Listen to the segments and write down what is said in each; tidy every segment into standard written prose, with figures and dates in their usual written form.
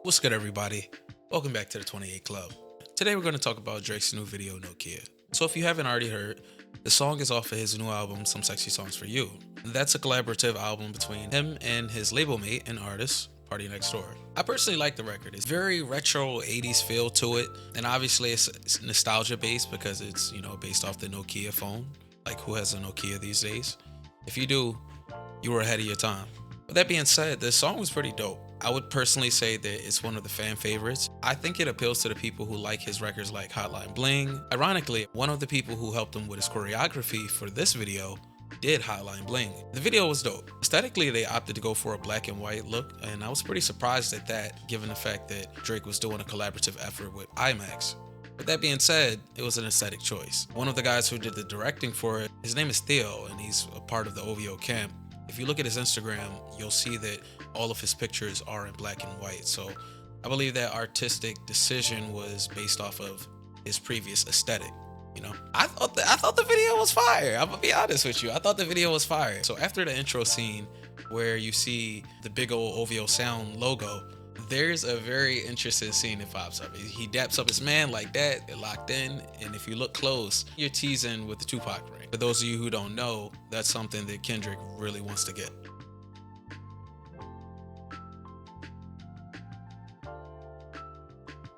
What's good, everybody? Welcome back to the 28 Club. Today we're going to talk about Drake's new video, Nokia. So if you haven't already heard, the song is off of his new album, Some Sexy Songs for You. That's a collaborative album between him and his label mate and artist, Party Next Door. I personally like the record. It's very retro 80s feel to it, and obviously it's nostalgia based because it's, based off the Nokia phone. Like, who has a Nokia these days? If you do, you were ahead of your time. With that being said, this song was pretty dope. I would personally say that it's one of the fan favorites. I think it appeals to the people who like his records like Hotline Bling. Ironically, one of the people who helped him with his choreography for this video did Hotline Bling. The video was dope. Aesthetically, they opted to go for a black and white look, and I was pretty surprised at that, given the fact that Drake was doing a collaborative effort with IMAX. With that being said, it was an aesthetic choice. One of the guys who did the directing for it, his name is Theo, and he's a part of the OVO camp. If you look at his Instagram, you'll see that all of his pictures are in black and white. So I believe that artistic decision was based off of his previous aesthetic. I thought the video was fire. I'm gonna be honest with you. I thought the video was fire. So after the intro scene where you see the big old OVO Sound logo, there's a very interesting scene that pops up. He daps up his man like that, they're locked in, and if you look close, you're teasing with the Tupac ring. For those of you who don't know, that's something that Kendrick really wants to get.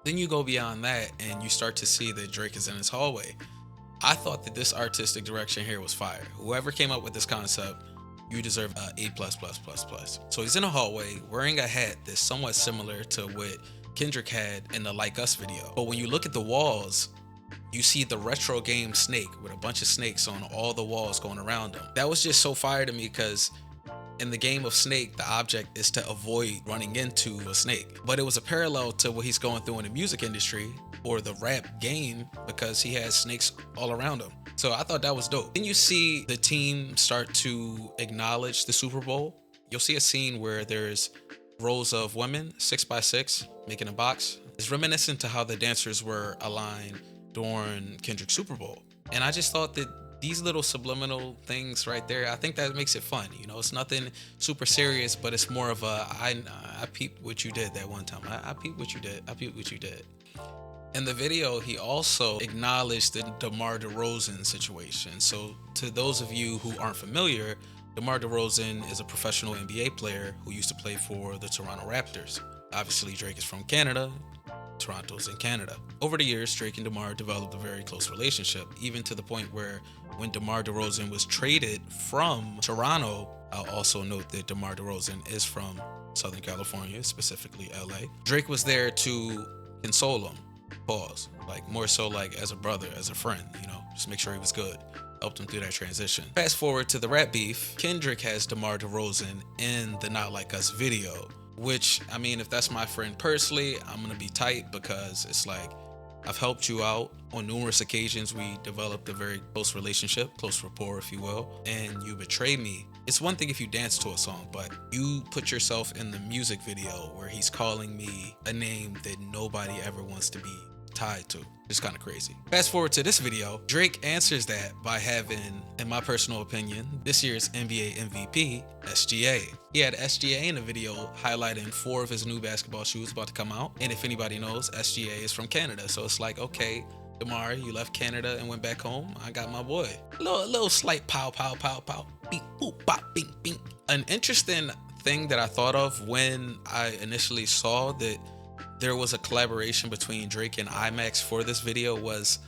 Then you go beyond that and you start to see that Drake is in his hallway. I thought that this artistic direction here was fire. Whoever came up with this concept, you deserve A+++++. So he's in a hallway wearing a hat that's somewhat similar to what Kendrick had in the Like Us video. But when you look at the walls, you see the retro game Snake with a bunch of snakes on all the walls going around him. That was just so fire to me because in the game of Snake, the object is to avoid running into a snake. But it was a parallel to what he's going through in the music industry or the rap game because he has snakes all around him. So I thought that was dope. Then you see the team start to acknowledge the Super Bowl. You'll see a scene where there's rows of women, 6x6, making a box. It's reminiscent to how the dancers were aligned during Kendrick's Super Bowl. And I just thought that these little subliminal things right there, I think that makes it fun. It's nothing super serious, but it's more of a, I peeped what you did that one time. I peeped what you did. I peeped what you did. In the video, he also acknowledged the DeMar DeRozan situation. So to those of you who aren't familiar, DeMar DeRozan is a professional NBA player who used to play for the Toronto Raptors. Obviously, Drake is from Canada. Toronto's in Canada. Over the years, Drake and DeMar developed a very close relationship, even to the point where when DeMar DeRozan was traded from Toronto, I'll also note that DeMar DeRozan is from Southern California, specifically LA. Drake was there to console him. Pause. Like, more so like as a brother, as a friend, just make sure he was good. Helped him through that transition. Fast forward to the rap beef, Kendrick has DeMar DeRozan in the Not Like Us video, which, if that's my friend personally, I'm gonna be tight because it's like, I've helped you out on numerous occasions. We developed a very close relationship, close rapport, if you will, and you betray me. It's one thing if you dance to a song, but you put yourself in the music video where he's calling me a name that nobody ever wants to be tied to. It's kind of crazy. Fast forward to this video, Drake answers that by having, in my personal opinion, this year's NBA MVP, SGA. He had SGA in the video highlighting 4 of his new basketball shoes about to come out. And if anybody knows, SGA is from Canada. So it's like, okay, DeMar, you left Canada and went back home. I got my boy. A little slight pow, pow, pow, pow. Beep, boop, bop, bing, bing. An interesting thing that I thought of when I initially saw that there was a collaboration between Drake and IMAX for this video was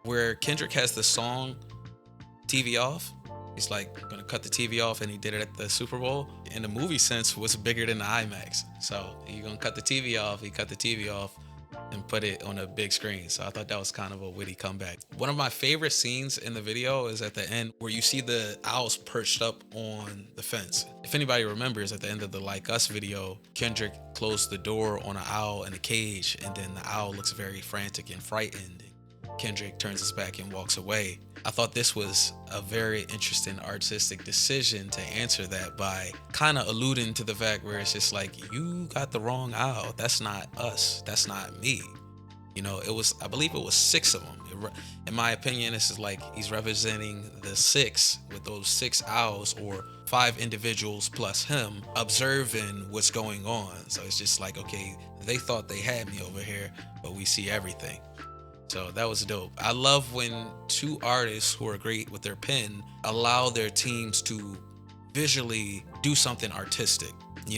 where Kendrick has the song TV Off. He's like, I'm gonna cut the TV off, and he did it at the Super Bowl. In the movie sense, was bigger than the IMAX. So you're gonna cut the TV off, he cut the TV off and put it on a big screen. So I thought that was kind of a witty comeback. One of my favorite scenes in the video is at the end where you see the owls perched up on the fence. If anybody remembers, at the end of the Like Us video, Kendrick closed the door on an owl in a cage, and then the owl looks very frantic and frightened. Kendrick turns his back and walks away. I thought this was a very interesting artistic decision to answer that by kind of alluding to the fact where it's just like, you got the wrong owl. That's not us. That's not me. I believe it was 6 of them. In my opinion, this is like he's representing the 6 with those 6 owls or 5 individuals plus him observing what's going on. So it's just like, okay, they thought they had me over here, but we see everything. So that was dope. I love when 2 artists who are great with their pen allow their teams to visually do something artistic.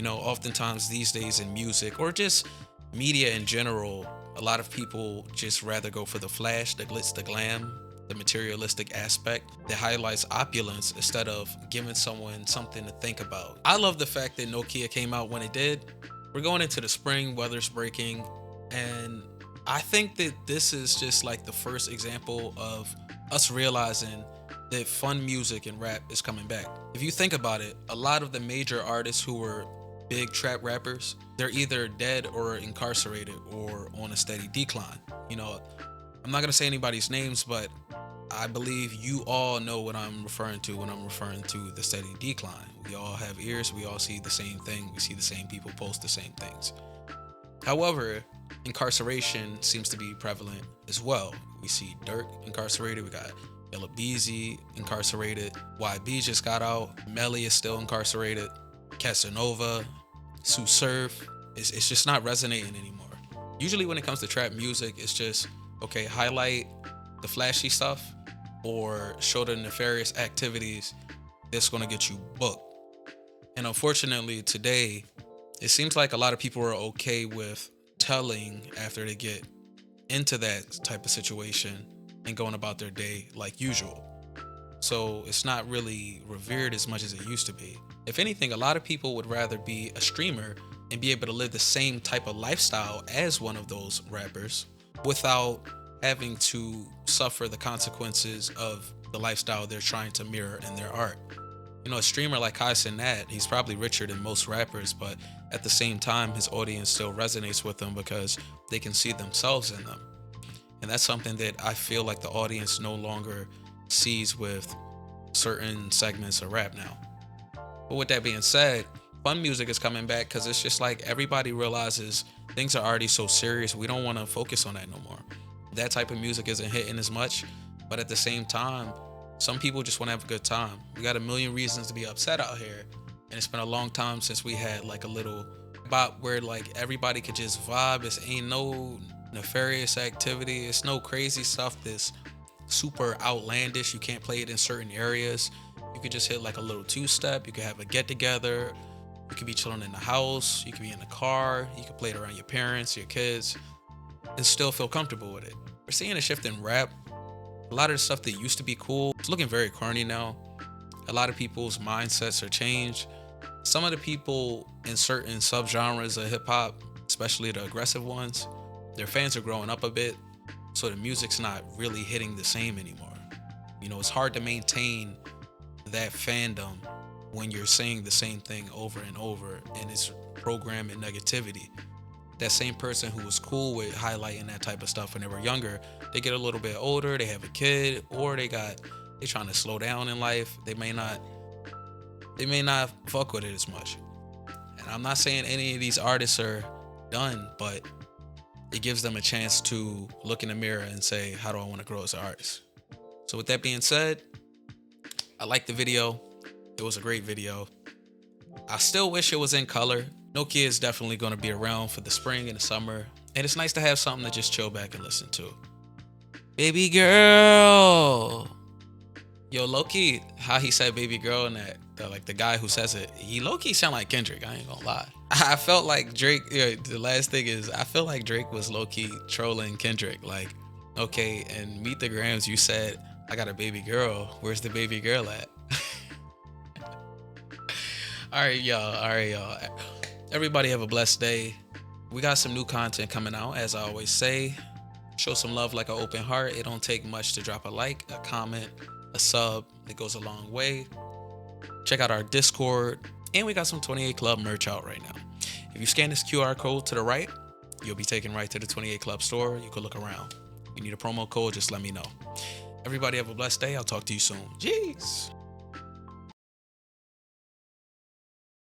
Oftentimes these days in music or just media in general, a lot of people just rather go for the flash, the glitz, the glam, the materialistic aspect that highlights opulence instead of giving someone something to think about. I love the fact that Nokia came out when it did. We're going into the spring, weather's breaking, and I think that this is just like the first example of us realizing that fun music and rap is coming back. If you think about it, a lot of the major artists who were big trap rappers, they're either dead or incarcerated or on a steady decline. I'm not gonna say anybody's names, but I believe you all know what I'm referring to when I'm referring to the steady decline. We all have ears, we all see the same thing, we see the same people post the same things. However, incarceration seems to be prevalent as well. We see Dirk incarcerated, we got Yella Beezy incarcerated, YB just got out, Melly is still incarcerated, Casanova, Sue Surf. It's just not resonating anymore. Usually when it comes to trap music, it's just, okay, highlight the flashy stuff or show the nefarious activities that's going to get you booked. And unfortunately today, it seems like a lot of people are okay with telling after they get into that type of situation and going about their day like usual. So it's not really revered as much as it used to be. If anything, a lot of people would rather be a streamer and be able to live the same type of lifestyle as one of those rappers without having to suffer the consequences of the lifestyle they're trying to mirror in their art. A streamer like Kai Cenat, he's probably richer than most rappers, but at the same time, his audience still resonates with them because they can see themselves in them. And that's something that I feel like the audience no longer sees with certain segments of rap now. But with that being said, fun music is coming back because it's just like everybody realizes things are already so serious. We don't want to focus on that no more. That type of music isn't hitting as much, but at the same time, some people just want to have a good time. We got a million reasons to be upset out here, and it's been a long time since we had like a little bop where like everybody could just vibe. It ain't no nefarious activity. It's no crazy stuff that's super outlandish. You can't play it in certain areas. You could just hit like a little 2-step. You could have a get together. You could be chilling in the house. You could be in the car. You could play it around your parents, your kids, and still feel comfortable with it. We're seeing a shift in rap. A lot of the stuff that used to be cool, it's looking very corny now. A lot of people's mindsets are changed. Some of the people in certain subgenres of hip hop, especially the aggressive ones, their fans are growing up a bit, so the music's not really hitting the same anymore. It's hard to maintain that fandom when you're saying the same thing over and over and it's programming negativity. That same person who was cool with highlighting that type of stuff when they were younger, they get a little bit older, they have a kid, or they're trying to slow down in life. They may not fuck with it as much. And I'm not saying any of these artists are done, but it gives them a chance to look in the mirror and say, how do I want to grow as an artist? So with that being said, I liked the video. It was a great video. I still wish it was in color. Nokia is definitely going to be around for the spring and the summer. And it's nice to have something to just chill back and listen to. Baby girl. Yo, low-key, how he said baby girl and that like the guy who says it, he low-key sound like Kendrick. I ain't gonna lie. I felt like Drake, the last thing is, I feel like Drake was low-key trolling Kendrick. Like, okay, and Meet the Grams, you said, I got a baby girl. Where's the baby girl at? All right, y'all. Everybody have a blessed day. We got some new content coming out, as I always say. Show some love like an open heart. It don't take much to drop a like, a comment, a sub. It goes a long way. Check out our Discord. And we got some 28 Club merch out right now. If you scan this QR code to the right, you'll be taken right to the 28 Club store. You can look around. If you need a promo code, just let me know. Everybody have a blessed day. I'll talk to you soon. Jeez.